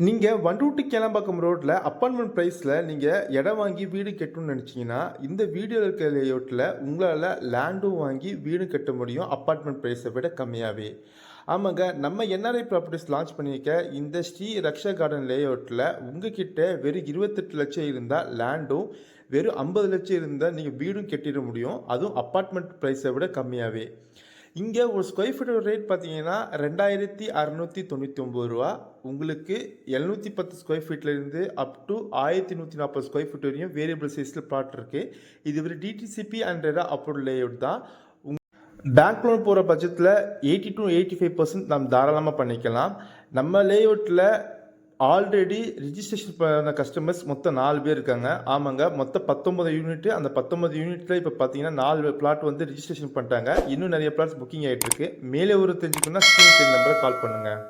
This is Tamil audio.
நீங்கள் வண்டூட்டி கேளம்பாக்கம் ரோட்டில் அப்பார்ட்மெண்ட் ப்ரைஸில் நீங்கள் இடம் வாங்கி வீடு கட்டணும்னு நினச்சிங்கன்னா இந்த வீடியோவில் இருக்கிற லேஅவுட்டில் உங்களால் லேண்டும் வாங்கி வீடு கட்ட முடியும் அப்பார்ட்மெண்ட் ப்ரைஸை விட கம்மியாகவே. ஆமாங்க, நம்ம என்ஆர்ஐ ப்ராப்பர்ட்டிஸ் லான்ச் பண்ணியிருக்க இந்த ஸ்ரீ ரக்ஷா கார்டன் லேஅவுட்டில் உங்ககிட்ட வெறும் 28 லட்சம் இருந்தால் லேண்டும், வெறும் 50 லட்சம் இருந்தால் நீங்கள் வீடும் கட்டிட முடியும், அதுவும் அப்பார்ட்மெண்ட் ப்ரைஸை விட கம்மியாகவே. இங்கே ஒரு ஸ்கொயர் ஃபீட்டோட ரேட் பார்த்தீங்கன்னா 2699 ரூபா. உங்களுக்கு 710 ஸ்கொயர் ஃபீட்லேருந்து அப் டு 1140 ஸ்கொயர் ஃபீட் வரையும் வேரியபிள் சைஸில் பிளாட் இருக்குது. இது ஒரு DTCP and RERA approved layout தான். பேங்க் லோன் போகிற பட்சத்தில் 80 to 85% நம்ம தாராளமாக பண்ணிக்கலாம். நம்ம லேஅவுட்டில் ஆல்ரெடி ரிஜிஸ்ட்ரேஷன் பண்ண கஸ்டமர்ஸ் மொத்தம் 4 பேர் இருக்காங்க. ஆமாங்க, மொத்தம் 19 யூனிட்டு. அந்த 19 யூனிட்டில் இப்போ பார்த்தீங்கன்னா 4 பிளாட் வந்து ரிஜிஸ்ட்ரேஷன் பண்ணிட்டாங்க. இன்னும் நிறைய பிளாட்ஸ் புக்கிங் ஆகிட்டு இருக்கு. மேலே ஒரு தெரிஞ்சுக்கணும்னா ஸ்க்ரீன் நம்பரை கால் பண்ணுங்கள்.